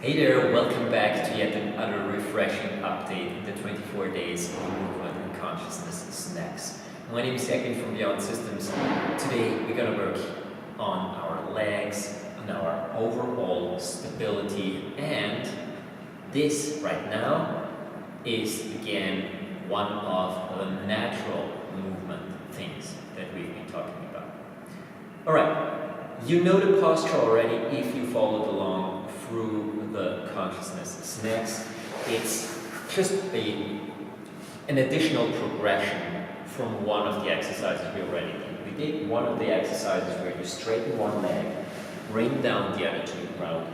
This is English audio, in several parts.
Hey there, welcome back to yet another refreshing update in the 24 days of movement and consciousness snacks. My name is Egwin from Beyond Systems. Today we're going to work on our legs, on our overall stability, and this right now is again one of the natural movement things that we've been talking about. Alright, you know the posture already if you followed along through the consciousness snacks. It's just an additional progression from one of the exercises we already did. We did one of the exercises where you straighten one leg, bring down the other to the ground,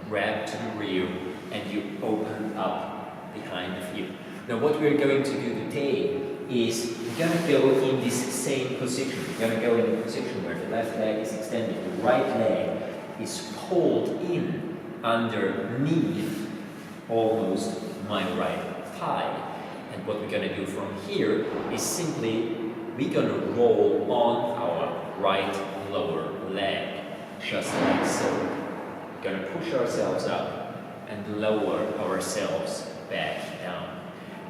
grab to the rear, and you open up behind the heel. Now what we're going to do today is we're going to go in this same position. We're going to go in the position where the left leg is extended, the right leg is pulled in underneath almost my right thigh. And what we're going to do from here is simply we're going to roll on our right lower leg, just like so. We're going to push ourselves up and lower ourselves back down.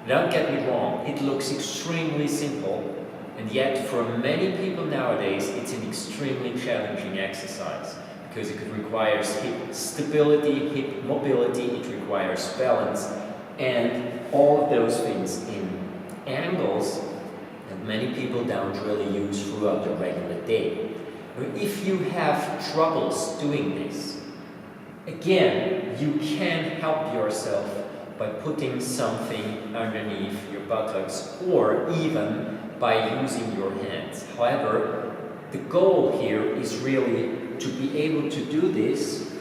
Don't get me wrong, it looks extremely simple, and yet for many people nowadays it's an extremely challenging exercise. Because it requires hip stability, hip mobility, it requires balance, and all of those things in angles that many people don't really use throughout the regular day. If you have troubles doing this, again, you can help yourself by putting something underneath your buttocks or even by using your hands. However, the goal here is really to be able to do this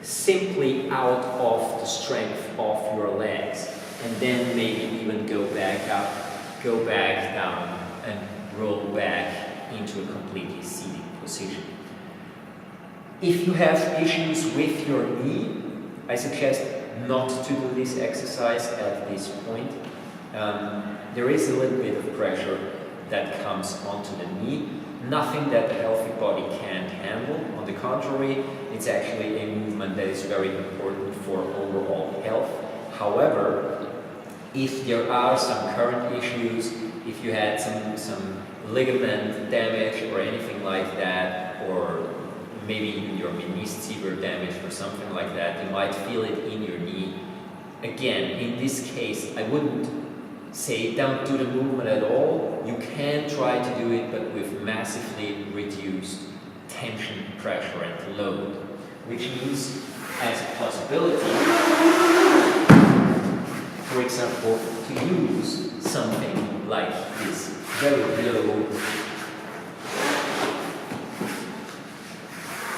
simply out of the strength of your legs, and then maybe even go back up, go back down, and roll back into a completely seated position. If you have issues with your knee, I suggest not to do this exercise at this point. There is a little bit of pressure that comes onto the knee. Nothing that the healthy body can't handle. On the contrary, it's actually a movement that is very important for overall health. However, if there are some current issues, if you had some ligament damage or anything like that, or maybe even your menisci damaged or something like that, you might feel it in your knee. Again, in this case, I wouldn't say don't do the movement at all. You can try to do it, but with massively reduced tension, pressure, and load, which means as a possibility, for example, to use something like this very low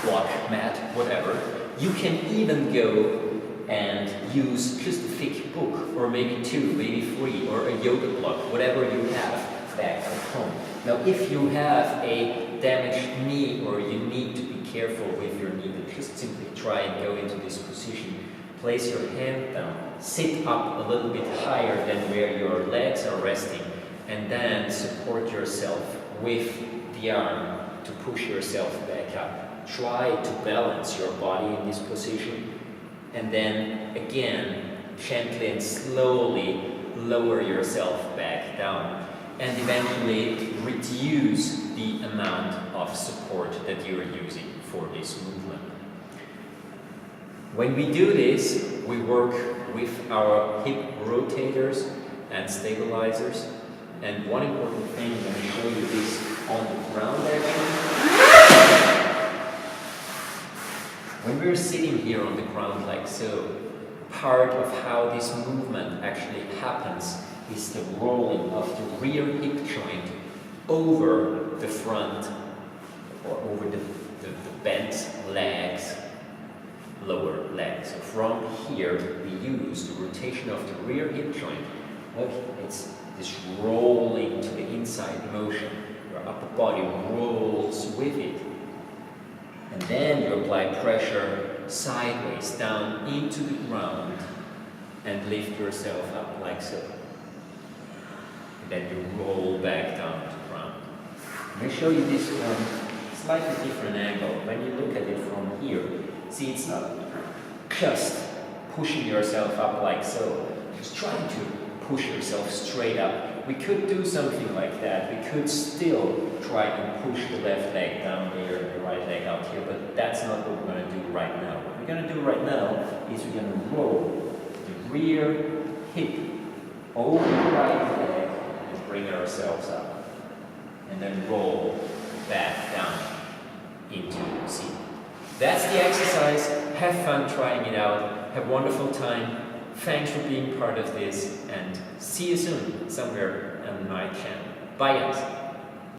block mat, whatever. You can even go and use just a thick book, or maybe two, maybe three, or a yoga block, whatever you have back at home. Now, if you have a damaged knee, or you need to be careful with your knee, then just simply try and go into this position. Place your hand down, sit up a little bit higher than where your legs are resting, and then support yourself with the arm to push yourself back up. Try to balance your body in this position. And then again, gently and slowly lower yourself back down, and eventually reduce the amount of support that you are using for this movement. When we do this, we work with our hip rotators and stabilizers. And one important thing, I'm going to show you this on the ground actually. When we're sitting here on the ground like so, part of how this movement actually happens is the rolling of the rear hip joint over the front, or over the bent legs, lower legs. So from here, we use the rotation of the rear hip joint. Look, it's this rolling to the inside motion. Your upper body rolls with it. And then you apply pressure sideways down into the ground and lift yourself up like so. And then you roll back down to the ground. I'm going to show you this from a slightly different angle. When you look at it from here, see, it's not just pushing yourself up like so. Just trying to push yourself straight up. We could do something like that. We could still try and push the left leg down there and the right leg out here, but that's not what we're going to do right now. What we're going to do right now is we're going to roll the rear hip over the right leg and bring ourselves up. And then roll back down into seat. That's the exercise. Have fun trying it out. Have a wonderful time. Thanks for being part of this, and see you soon somewhere on my channel. Bye guys.